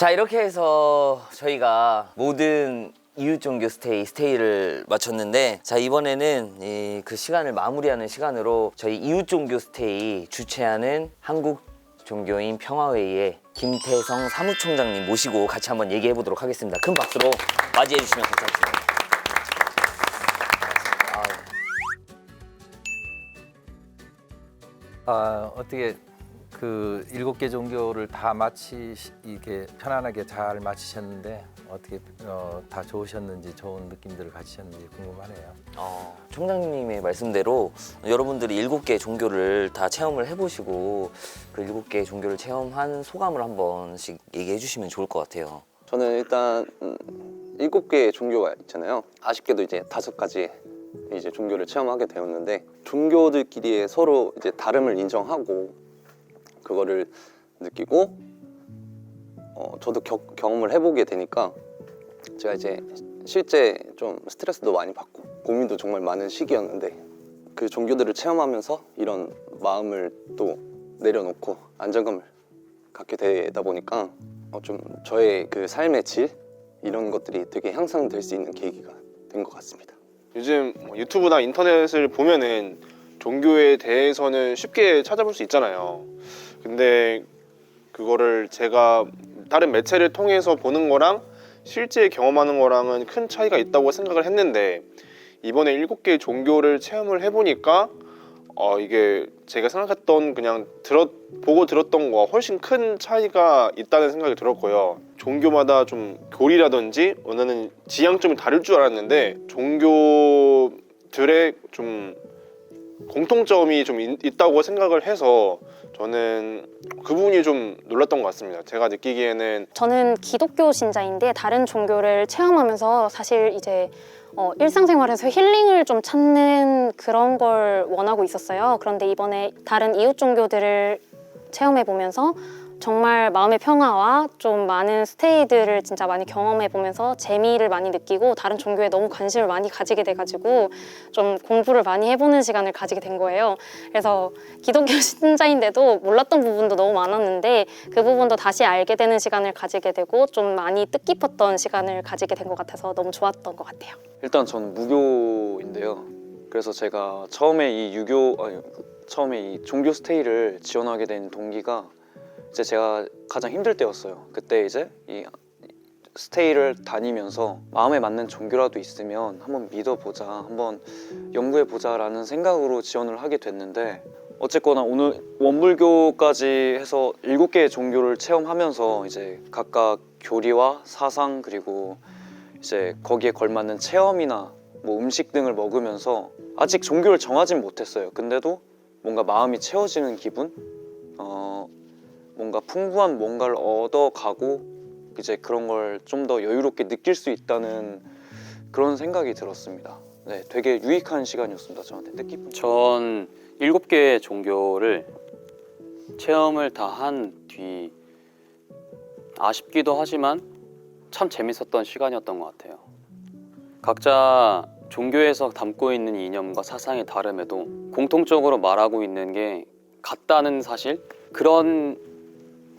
자, 이렇게 해서 저희가 모든 이웃종교 스테이를 마쳤는데, 자, 이번에는 그 시간을 마무리하는 시간으로 저희 이웃종교 스테이 주최하는 한국종교인 평화회의의 김태성 사무총장님 모시고 같이 한번 얘기해 보도록 하겠습니다. 큰 박수로 맞이해 주시면 감사하겠습니다. 어떻게 그 7개 종교를 다 이렇게 편안하게 잘 마치셨는데 어떻게 다 좋으셨는지, 좋은 느낌들을 가지셨는지 궁금하네요. 총장님의 말씀대로 여러분들이 7개 종교를 다 체험을 해보시고 그 7개 종교를 체험한 소감을 한 번씩 얘기해 주시면 좋을 것 같아요. 저는 일단 7개의 종교가 있잖아요. 아쉽게도 이제 5가지 이제 종교를 체험하게 되었는데, 종교들끼리 서로 이제 다름을 인정하고 그거를 느끼고 저도 경험을 해보게 되니까 제가 이제 실제 좀 스트레스도 많이 받고 고민도 정말 많은 시기였는데, 그 종교들을 체험하면서 이런 마음을 또 내려놓고 안정감을 갖게 되다 보니까 좀 저의 그 삶의 질 이런 것들이 되게 향상될 수 있는 계기가 된 것 같습니다. 요즘 유튜브나 인터넷을 보면은 종교에 대해서는 쉽게 찾아볼 수 있잖아요. 근데 그거를 제가 다른 매체를 통해서 보는 거랑 실제 경험하는 거랑은 큰 차이가 있다고 생각을 했는데, 이번에 7개 종교를 체험을 해보니까 이게 제가 생각했던 그냥 보고 들었던 거와 훨씬 큰 차이가 있다는 생각이 들었고요. 종교마다 좀 교리라든지 원하는 지향점이 다를 줄 알았는데 종교들의 좀 공통점이 좀 있다고 생각을 해서 저는 그 부분이 좀 놀랐던 것 같습니다. 제가 느끼기에는 저는 기독교 신자인데 다른 종교를 체험하면서 사실 이제 일상생활에서 힐링을 좀 찾는 그런 걸 원하고 있었어요. 그런데 이번에 다른 이웃 종교들을 체험해보면서 정말 마음의 평화와 좀 많은 스테이들을 진짜 많이 경험해보면서 재미를 많이 느끼고 다른 종교에 너무 관심을 많이 가지게 돼가지고 좀 공부를 많이 해보는 시간을 가지게 된 거예요. 그래서 기독교 신자인데도 몰랐던 부분도 너무 많았는데 그 부분도 다시 알게 되는 시간을 가지게 되고 좀 많이 뜻깊었던 시간을 가지게 된 것 같아서 너무 좋았던 것 같아요. 일단 전 무교인데요. 그래서 제가 처음에 이 종교 스테이를 지원하게 된 동기가 이제 제가 가장 힘들 때였어요. 그때 이제 이 스테이를 다니면서 마음에 맞는 종교라도 있으면 한번 믿어보자, 한번 연구해보자 라는 생각으로 지원을 하게 됐는데, 어쨌거나 오늘 원불교까지 해서 7개의 종교를 체험하면서 이제 각각 교리와 사상 그리고 이제 거기에 걸맞는 체험이나 뭐 음식 등을 먹으면서 아직 종교를 정하진 못했어요. 근데도 뭔가 마음이 채워지는 기분? 뭔가 풍부한 뭔가를 얻어가고 이제 그런 걸 좀 더 여유롭게 느낄 수 있다는 그런 생각이 들었습니다. 네, 되게 유익한 시간이었습니다. 저한테 뜻깊은. 전 7개의 종교를 체험을 다 한 뒤 아쉽기도 하지만 참 재밌었던 시간이었던 것 같아요. 각자 종교에서 담고 있는 이념과 사상이 다름에도 공통적으로 말하고 있는 게 같다는 사실, 그런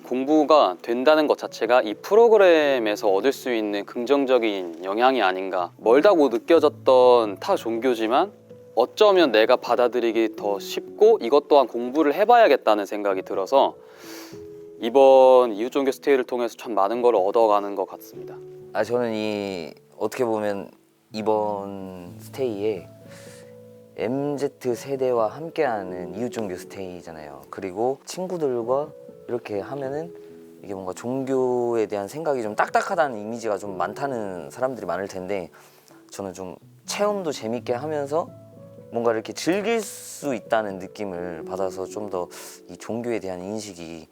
공부가 된다는 것 자체가 이 프로그램에서 얻을 수 있는 긍정적인 영향이 아닌가. 멀다고 느껴졌던 타 종교지만 어쩌면 내가 받아들이기 더 쉽고 이것 또한 공부를 해봐야겠다는 생각이 들어서 이번 이웃종교 스테이를 통해서 참 많은 걸 얻어가는 것 같습니다. 저는 어떻게 보면 이번 스테이에 MZ 세대와 함께하는 이웃종교 스테이잖아요. 그리고 친구들과 이렇게 하면은 이게 뭔가 종교에 대한 생각이 좀 딱딱하다는 이미지가 좀 많다는 사람들이 많을 텐데, 저는 좀 체험도 재밌게 하면서 뭔가 이렇게 즐길 수 있다는 느낌을 받아서 좀 더 이 종교에 대한 인식이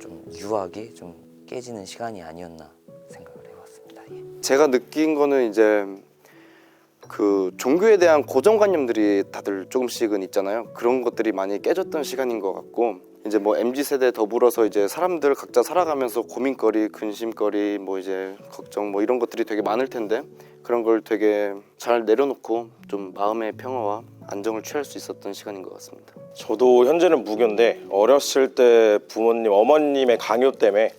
좀 유하게 좀 깨지는 시간이 아니었나 생각을 해봤습니다. 제가 느낀 거는 이제 그 종교에 대한 고정관념들이 다들 조금씩은 있잖아요. 그런 것들이 많이 깨졌던 시간인 것 같고, 이제 뭐 MZ세대 더불어서 이제 사람들 각자 살아가면서 고민거리, 근심거리, 뭐 이제 걱정 뭐 이런 것들이 되게 많을 텐데, 그런 걸 되게 잘 내려놓고 좀 마음의 평화와 안정을 취할 수 있었던 시간인 것 같습니다. 저도 현재는 무교인데 어렸을 때 부모님, 어머님의 강요 때문에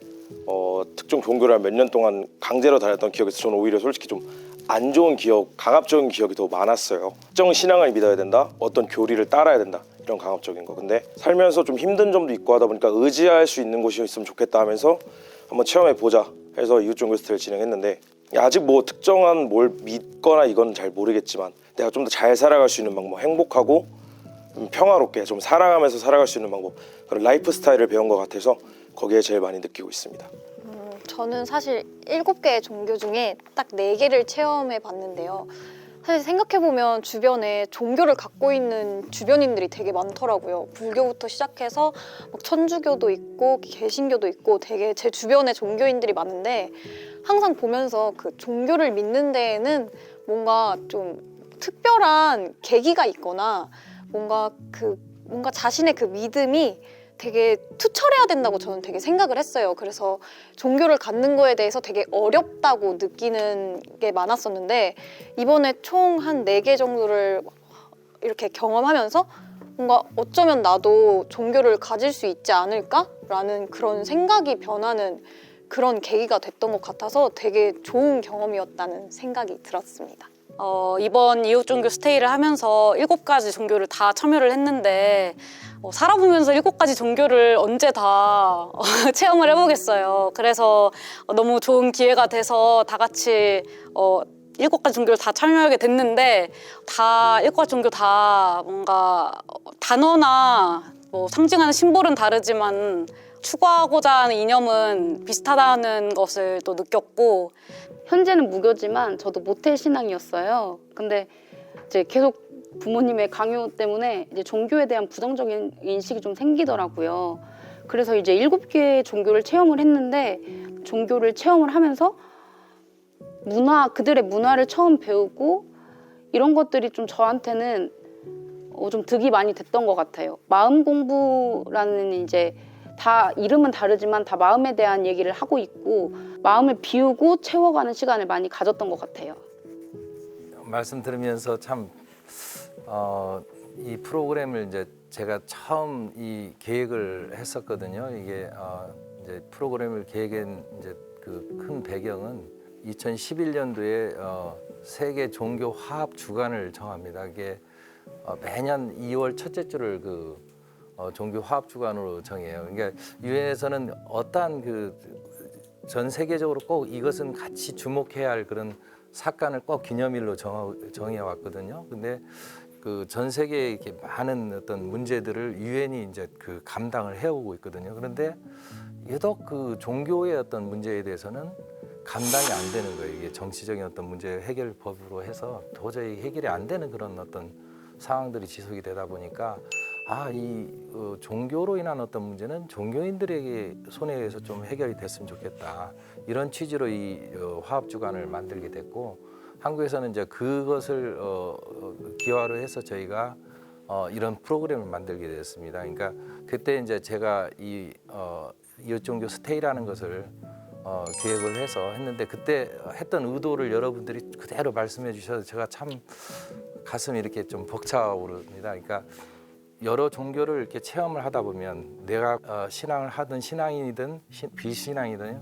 특정 종교를 몇 년 동안 강제로 다녔던 기억이 있어서 저는 오히려 솔직히 좀 안 좋은 기억, 강압적인 기억이 더 많았어요. 특정 신앙을 믿어야 된다, 어떤 교리를 따라야 된다, 이런 강압적인 거. 근데 살면서 좀 힘든 점도 있고 하다 보니까 의지할 수 있는 곳이 있으면 좋겠다 하면서 한번 체험해 보자 해서 이웃종교 스테이를 진행했는데, 아직 뭐 특정한 뭘 믿거나 이건 잘 모르겠지만 내가 좀 더 잘 살아갈 수 있는 방법, 행복하고 평화롭게 좀 사랑하면서 살아갈 수 있는 방법, 그런 라이프 스타일을 배운 것 같아서 거기에 제일 많이 느끼고 있습니다. 저는 사실 7개의 종교 중에 딱 4개를 체험해 봤는데요. 사실 생각해보면 주변에 종교를 갖고 있는 주변인들이 되게 많더라고요. 불교부터 시작해서 막 천주교도 있고 개신교도 있고 되게 제 주변에 종교인들이 많은데, 항상 보면서 그 종교를 믿는 데에는 뭔가 좀 특별한 계기가 있거나 뭔가 자신의 그 믿음이 되게 투철해야 된다고 저는 되게 생각을 했어요. 그래서 종교를 갖는 거에 대해서 되게 어렵다고 느끼는 게 많았었는데, 이번에 총 한 4개 정도를 이렇게 경험하면서 뭔가 어쩌면 나도 종교를 가질 수 있지 않을까라는 그런 생각이 변하는 그런 계기가 됐던 것 같아서 되게 좋은 경험이었다는 생각이 들었습니다. 이번 이웃종교 스테이를 하면서 7가지 종교를 다 참여를 했는데, 살아보면서 7가지 종교를 언제 다 체험을 해보겠어요. 그래서 너무 좋은 기회가 돼서 다 같이 7가지 종교를 다 참여하게 됐는데, 다 7가지 종교 다 뭔가 단어나 뭐 상징하는 심볼은 다르지만 추구하고자 하는 이념은 비슷하다는 것을 또 느꼈고, 현재는 무교지만 저도 모태 신앙이었어요. 근데 이제 계속 부모님의 강요 때문에 이제 종교에 대한 부정적인 인식이 좀 생기더라고요. 그래서 이제 7개의 종교를 체험을 했는데, 종교를 체험을 하면서 그들의 문화를 처음 배우고 이런 것들이 좀 저한테는 좀 득이 많이 됐던 것 같아요. 마음 공부라는 이제 다 이름은 다르지만 다 마음에 대한 얘기를 하고 있고, 마음을 비우고 채워가는 시간을 많이 가졌던 것 같아요. 말씀 들으면서 참 이 프로그램을 이제 제가 처음 이 계획을 했었거든요. 이게 이제 프로그램을 계획한 이제 그 큰 배경은 2011년도에 세계 종교 화합 주간을 정합니다. 이게 매년 2월 첫째 주를 종교 화합 주간으로 정해요. 그러니까 유엔에서는 어떠한 전 세계적으로 꼭 이것은 같이 주목해야 할 그런 사건을 꼭 기념일로 정해 왔거든요. 근데 그 전 세계에 이렇게 많은 어떤 문제들을 유엔이 이제 감당을 해오고 있거든요. 그런데 유독 그 종교의 어떤 문제에 대해서는 감당이 안 되는 거예요. 이게 정치적인 어떤 문제 해결법으로 해서 도저히 해결이 안 되는 그런 어떤 상황들이 지속이 되다 보니까, 이 종교로 인한 어떤 문제는 종교인들에게 손에 의해서 좀 해결이 됐으면 좋겠다, 이런 취지로 이 화합 주간을 만들게 됐고, 한국에서는 이제 그것을 기화로 해서 저희가 이런 프로그램을 만들게 됐습니다. 그러니까 그때 이제 제가 이 이웃종교 스테이라는 것을 기획을 해서 했는데, 그때 했던 의도를 여러분들이 그대로 말씀해 주셔서 제가 참 가슴이 이렇게 좀 벅차오릅니다. 그러니까 여러 종교를 이렇게 체험을 하다 보면 내가 신앙을 하든 신앙인이든 비신앙이든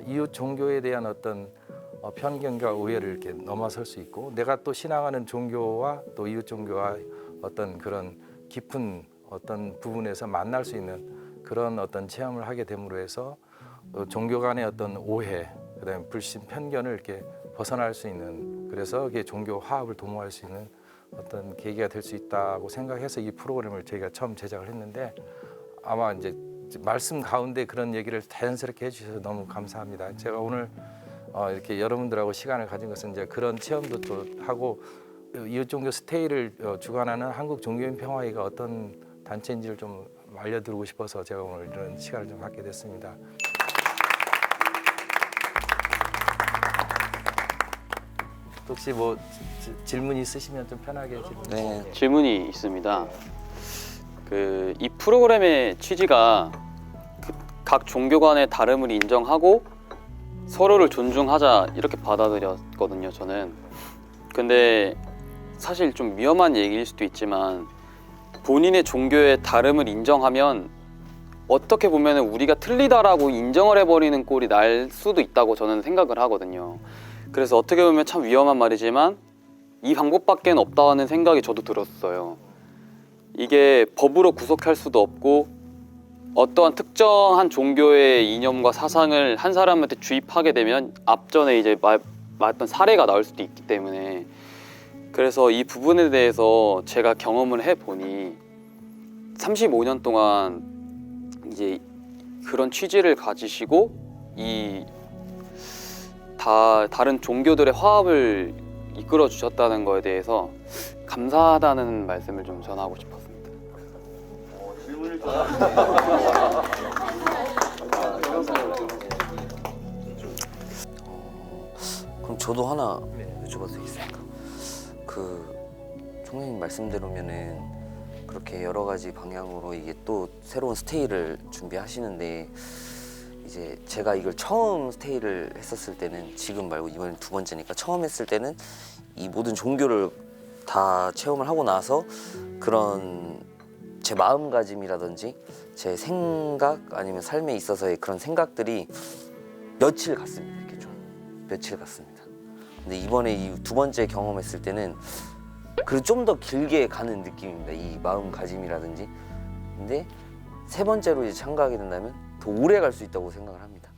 이웃 종교에 대한 어떤 편견과 오해를 이렇게 넘어설 수 있고, 내가 또 신앙하는 종교와 또 이웃 종교와 어떤 그런 깊은 어떤 부분에서 만날 수 있는 그런 어떤 체험을 하게 됨으로 해서 종교 간의 어떤 오해, 그다음에 불신, 편견을 이렇게 벗어날 수 있는, 그래서 이게 종교 화합을 도모할 수 있는 어떤 계기가 될 수 있다고 생각해서 이 프로그램을 저희가 처음 제작을 했는데, 아마 이제 말씀 가운데 그런 얘기를 자연스럽게 해주셔서 너무 감사합니다. 제가 오늘 이렇게 여러분들하고 시간을 가진 것은 이제 그런 체험도 또 하고, 이웃종교 스테이를 주관하는 한국종교인평화회가 어떤 단체인지를 좀 알려드리고 싶어서 제가 오늘 이런 시간을 좀 갖게 됐습니다. 혹시 뭐 질문 있으시면 좀 편하게 질문. 네. 질문이 있습니다. 이 프로그램의 취지가 각 종교 간의 다름을 인정하고 서로를 존중하자, 이렇게 받아들였거든요, 저는. 근데 사실 좀 위험한 얘기일 수도 있지만, 본인의 종교의 다름을 인정하면 어떻게 보면 우리가 틀리다라고 인정을 해버리는 꼴이 날 수도 있다고 저는 생각을 하거든요. 그래서 어떻게 보면 참 위험한 말이지만 이 방법밖에 없다는 생각이 저도 들었어요. 이게 법으로 구속할 수도 없고 어떠한 특정한 종교의 이념과 사상을 한 사람한테 주입하게 되면 앞전에 이제 말했던 사례가 나올 수도 있기 때문에, 그래서 이 부분에 대해서 제가 경험을 해보니 35년 동안 이제 그런 취지를 가지시고 이 다른 종교들의 화합을 이끌어 주셨다는 거에 대해서 감사하다는 말씀을 좀 전하고 싶었습니다. 그럼 저도 하나 여쭤봐도 되겠습니까? 총장님 말씀대로면은 그렇게 여러 가지 방향으로 이게 또 새로운 스테이를 준비하시는데, 이제 제가 이걸 처음 스테이를 했었을 때는, 지금 말고 이번엔 두 번째니까, 처음 했을 때는 이 모든 종교를 다 체험을 하고 나서 그런 제 마음가짐이라든지 제 생각 아니면 삶에 있어서의 그런 생각들이 며칠 갔습니다. 이렇게 좀 며칠 갔습니다. 근데 이번에 이 두 번째 경험했을 때는 그리고 좀 더 길게 가는 느낌입니다. 이 마음가짐이라든지. 근데 세 번째로 이제 참가하게 된다면 더 오래 갈 수 있다고 생각을 합니다.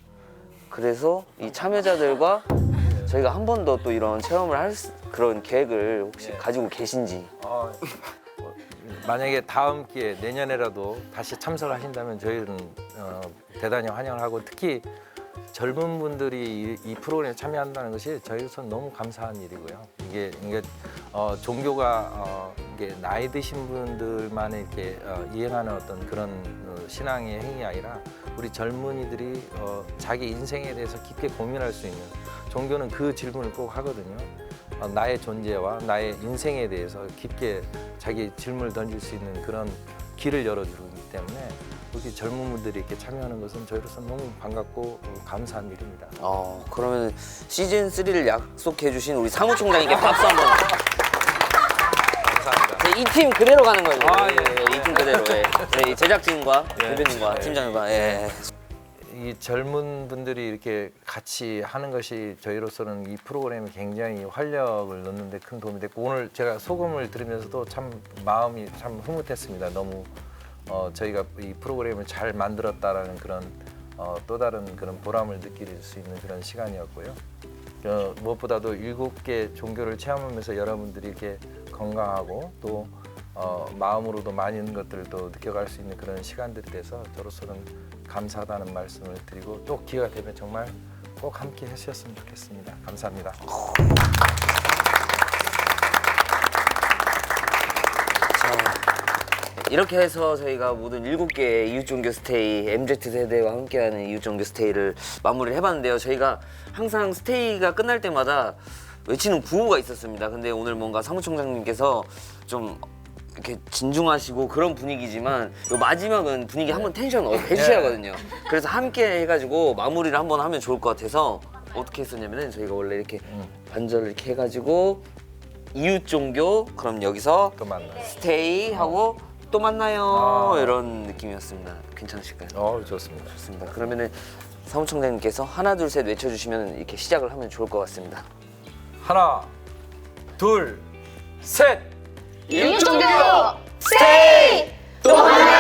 그래서 이 참여자들과 저희가 한 번 더 또 이런 체험을 할 그런 계획을 혹시 가지고 계신지. 만약에 다음 기회 내년에라도 다시 참석하신다면 저희는 대단히 환영을 하고, 특히 젊은 분들이 이 프로그램에 참여한다는 것이 저희로서는 너무 감사한 일이고요. 이게 종교가 이게 나이 드신 분들만 이렇게 이행하는 어떤 그런 신앙의 행위 아니라 우리 젊은이들이 자기 인생에 대해서 깊게 고민할 수 있는, 종교는 그 질문을 꼭 하거든요. 나의 존재와 나의 인생에 대해서 깊게 자기 질문을 던질 수 있는 그런 길을 열어주기 때문에 우리 젊은 분들이 이렇게 참여하는 것은 저희로서 너무 반갑고 감사한 일입니다. 그러면 시즌 3를 약속해 주신 우리 사무총장님께 박수 한번. 감사합니다. 이 팀 그대로 가는 거예요. 예. 이 팀 그대로. 저희 제작진과 대표님과 팀장님과. 이 젊은 분들이 이렇게 같이 하는 것이 저희로서는 이 프로그램에 굉장히 활력을 넣는 데 큰 도움이 됐고, 오늘 제가 소감을 들으면서도 참 마음이 참 흐뭇했습니다. 너무 저희가 이 프로그램을 잘 만들었다라는 그런 또 다른 그런 보람을 느낄 수 있는 그런 시간이었고요. 무엇보다도 7개 종교를 체험하면서 여러분들이 이렇게 건강하고 또 마음으로도 많은 것들도 느껴갈 수 있는 그런 시간들이 돼서 저로서는 감사하다는 말씀을 드리고, 또 기회가 되면 정말 꼭 함께 하셨으면 좋겠습니다. 감사합니다. 이렇게 해서 저희가 모든 7개의 이웃종교 스테이, MZ세대와 함께하는 이웃종교 스테이를 마무리를 해봤는데요. 저희가 항상 스테이가 끝날 때마다 외치는 구호가 있었습니다. 근데 오늘 뭔가 사무총장님께서 좀 이렇게 진중하시고 그런 분위기지만 요 마지막은 분위기 한번 텐션 업 해주셔야 하거든요. 그래서 함께 해가지고 마무리를 한번 하면 좋을 것 같아서 어떻게 했었냐면은, 저희가 원래 이렇게 반절을 이렇게 해가지고 이웃종교, 그럼 여기서 또 만나요. 스테이 하고 또 만나요, 이런 느낌이었습니다. 괜찮으실까요? 좋습니다. 좋습니다. 그러면은 사무총장님께서 하나 둘 셋 외쳐주시면 이렇게 시작을 하면 좋을 것 같습니다. 하나, 둘, 셋! 이웃종교 스테이 또 만나요.